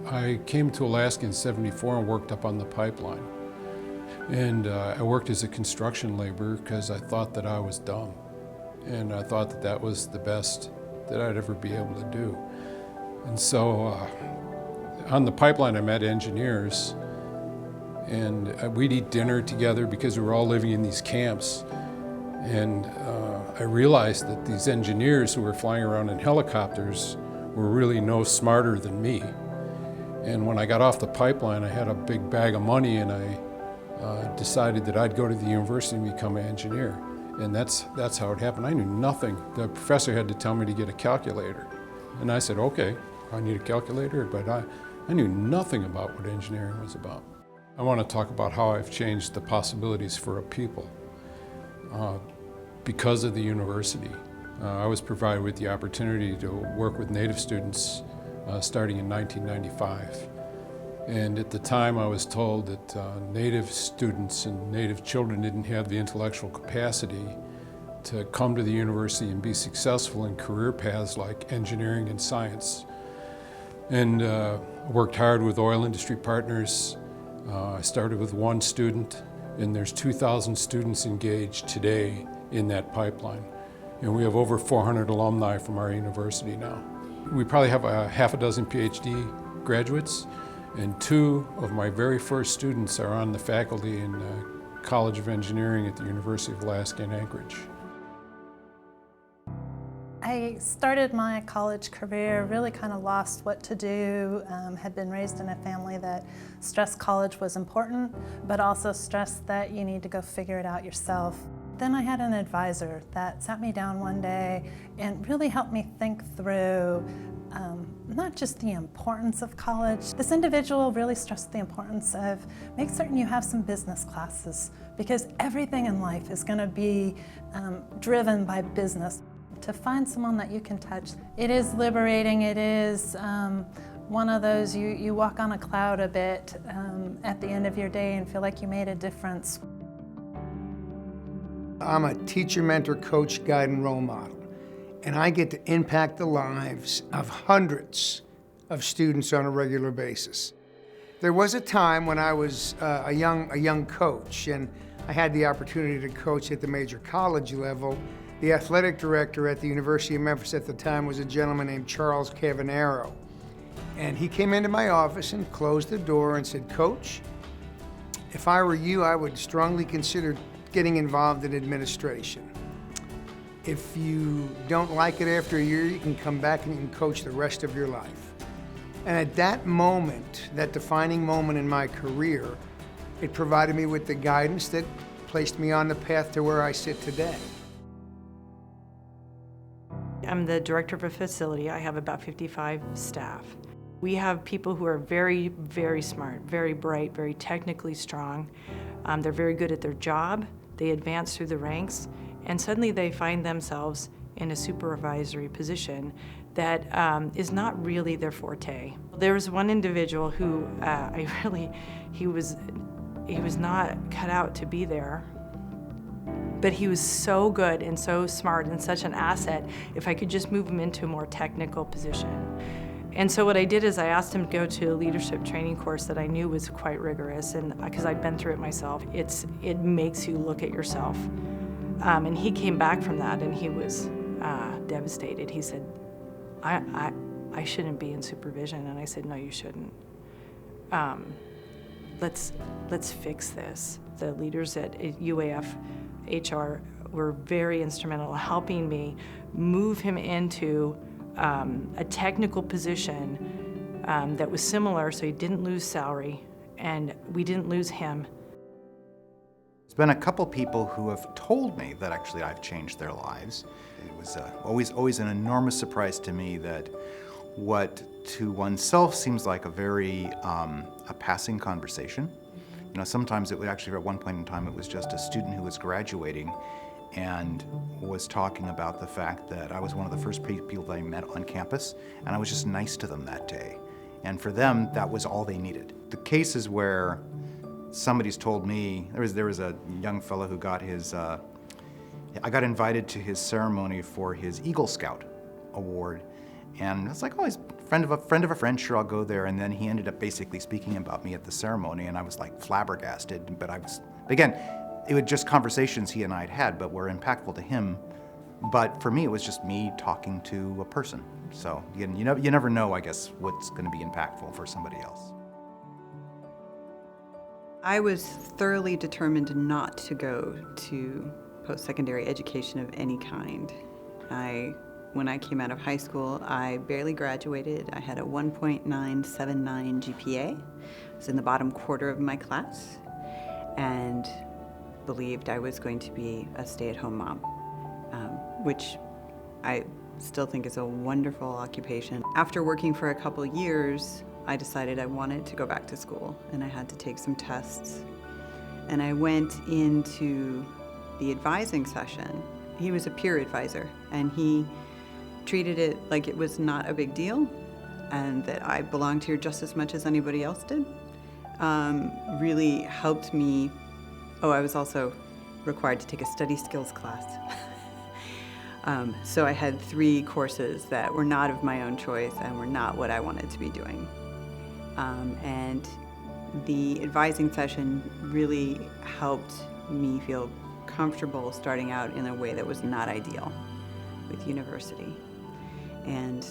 I came to Alaska in '74 and worked up on the pipeline. And I worked as a construction laborer because I thought that I was dumb. And I thought that that was the best that I'd ever be able to do. And so on the pipeline I met engineers, and we'd eat dinner together because we were all living in these camps. And I realized that these engineers who were flying around in helicopters were really no smarter than me. And when I got off the pipeline, I had a big bag of money, and I decided that I'd go to the university and become an engineer. And that's how it happened. I knew nothing. The professor had to tell me to get a calculator. And I said, okay, I need a calculator, but I knew nothing about what engineering was about. I want to talk about how I've changed the possibilities for a people because of the university. I was provided with the opportunity to work with Native students starting in 1995. And at the time I was told that Native students and Native children didn't have the intellectual capacity to come to the university and be successful in career paths like engineering and science. And worked hard with oil industry partners. I started with one student, and there's 2,000 students engaged today in that pipeline. And we have over 400 alumni from our university now. We probably have a half a dozen PhD graduates, and 2 of my very first students are on the faculty in the College of Engineering at the University of Alaska in Anchorage. I started my college career really kind of lost what to do, had been raised in a family that stressed college was important, but also stressed that you need to go figure it out yourself. Then I had an advisor that sat me down one day and really helped me think through not just the importance of college. This individual really stressed the importance of make certain you have some business classes, because everything in life is going to be driven by business. To find someone that you can touch, it is liberating. It is one of those, you walk on a cloud a bit at the end of your day and feel like you made a difference. I'm a teacher, mentor, coach, guide, and role model. And I get to impact the lives of hundreds of students on a regular basis. There was a time when I was a young coach, and I had the opportunity to coach at the major college level. The athletic director at the University of Memphis at the time was a gentleman named Charles Cavanero. And he came into my office and closed the door and said, "Coach, if I were you, I would strongly consider getting involved in administration. If you don't like it after a year, you can come back and you can coach the rest of your life." And at that moment, that defining moment in my career, it provided me with the guidance that placed me on the path to where I sit today. I'm the director of a facility. I have about 55 staff. We have people who are very, very smart, very bright, very technically strong. They're very good at their job. They advance through the ranks, and suddenly they find themselves in a supervisory position that is not really their forte. There was one individual who he was not cut out to be there, but he was so good and so smart and such an asset if I could just move him into a more technical position. And so what I did is I asked him to go to a leadership training course that I knew was quite rigorous, and because I'd been through it myself. It makes you look at yourself. And he came back from that and he was devastated. He said, I shouldn't be in supervision. And I said, no, you shouldn't. Let's fix this. The leaders at UAF HR were very instrumental in helping me move him into a technical position that was similar, so he didn't lose salary and we didn't lose him. There's been a couple people who have told me that actually I've changed their lives. It was always an enormous surprise to me that what to oneself seems like a very a passing conversation. You know, sometimes it would actually, at one point in time, it was just a student who was graduating and was talking about the fact that I was one of the first people that I met on campus, and I was just nice to them that day. And for them, that was all they needed. The cases where somebody's told me, there was a young fellow who got his, I got invited to his ceremony for his Eagle Scout award, And it's like, oh, he's a friend of a friend, sure, I'll go there. And then he ended up basically speaking about me at the ceremony, and I was like flabbergasted. But again, it was just conversations he and I had, but were impactful to him. But for me, it was just me talking to a person. So again, you never know, I guess, what's going to be impactful for somebody else. I was thoroughly determined not to go to post-secondary education of any kind. When I came out of high school, I barely graduated. I had a 1.979 GPA. I was in the bottom quarter of my class and believed I was going to be a stay-at-home mom, which I still think is a wonderful occupation. After working for a couple years, I decided I wanted to go back to school, and I had to take some tests. And I went into the advising session. He was a peer advisor, and he treated it like it was not a big deal, and that I belonged here just as much as anybody else did. Really helped me. Oh, I was also required to take a study skills class. So I had 3 courses that were not of my own choice and were not what I wanted to be doing. And the advising session really helped me feel comfortable starting out in a way that was not ideal with university. And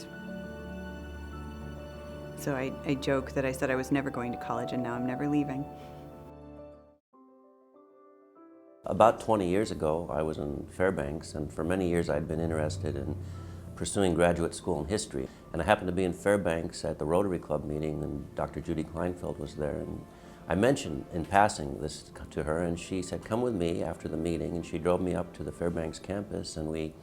so I joke that I said I was never going to college, and now I'm never leaving. About 20 years ago, I was in Fairbanks, and for many years I'd been interested in pursuing graduate school in history. And I happened to be in Fairbanks at the Rotary Club meeting, and Dr. Judy Kleinfeld was there. And I mentioned in passing this to her, and she said, come with me after the meeting. And she drove me up to the Fairbanks campus, and we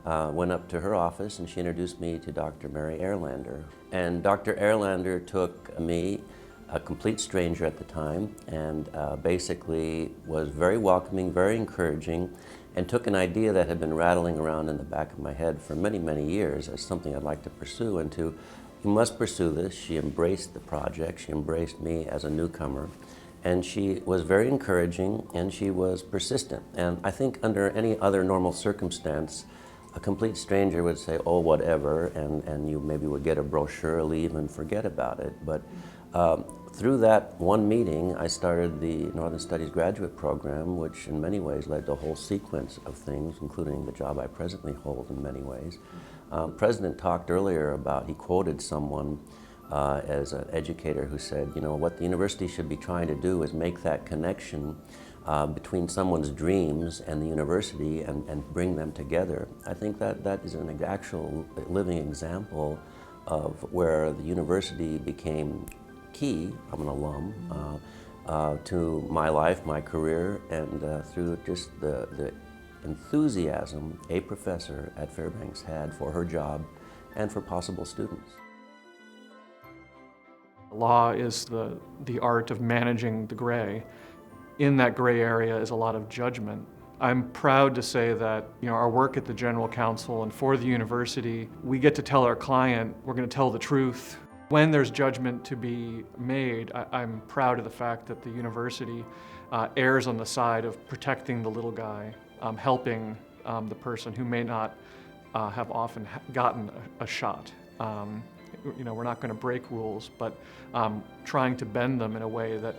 went up to her office, and she introduced me to Dr. Mary Erlander. And Dr. Erlander took me, a complete stranger at the time, and basically was very welcoming, very encouraging, and took an idea that had been rattling around in the back of my head for many, many years as something I'd like to pursue, and you must pursue this. She embraced the project, she embraced me as a newcomer, and she was very encouraging, and she was persistent. And I think under any other normal circumstance, a complete stranger would say, oh, whatever, and you maybe would get a brochure, leave, and forget about it. But through that one meeting, I started the Northern Studies graduate program, which in many ways led to a whole sequence of things, including the job I presently hold in many ways. President talked earlier about, he quoted someone as an educator who said, you know, what the university should be trying to do is make that connection between someone's dreams and the university and bring them together. I think that is an actual living example of where the university became key. I'm an alum to my life, my career, and through just the enthusiasm a professor at Fairbanks had for her job and for possible students. Law is the art of managing the gray. In that gray area is a lot of judgment. I'm proud to say that, you know, our work at the General Counsel and for the university, we get to tell our client we're going to tell the truth. When there's judgment to be made, I'm proud of the fact that the university errs on the side of protecting the little guy, helping the person who may not have often gotten a shot. You know, we're not going to break rules, but trying to bend them in a way that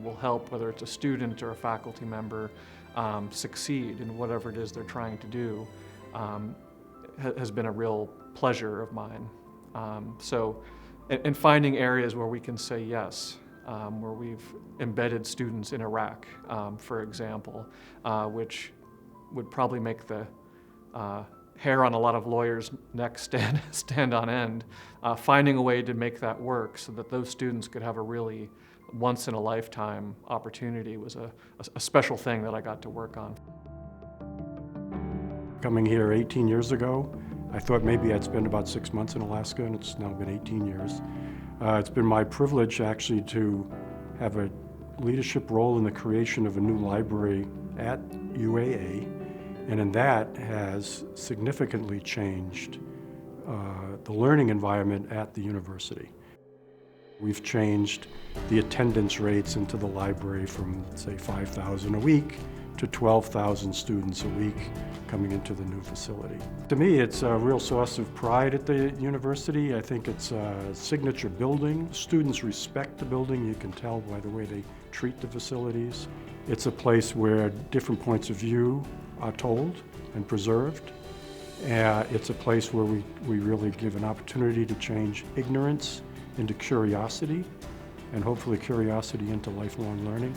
will help, whether it's a student or a faculty member, succeed in whatever it is they're trying to do, has been a real pleasure of mine. And finding areas where we can say yes, where we've embedded students in Iraq, for example, which would probably make the hair on a lot of lawyers' necks stand on end. Finding a way to make that work so that those students could have a really once-in-a-lifetime opportunity was a special thing that I got to work on. Coming here 18 years ago, I thought maybe I'd spend about 6 months in Alaska, and it's now been 18 years. It's been my privilege actually to have a leadership role in the creation of a new library at UAA, and in that has significantly changed the learning environment at the university. We've changed the attendance rates into the library from, say, 5,000 a week to 12,000 students a week coming into the new facility. To me, it's a real source of pride at the university. I think it's a signature building. Students respect the building. You can tell by the way they treat the facilities. It's a place where different points of view are told and preserved. It's a place where we really give an opportunity to change ignorance into curiosity, and hopefully curiosity into lifelong learning.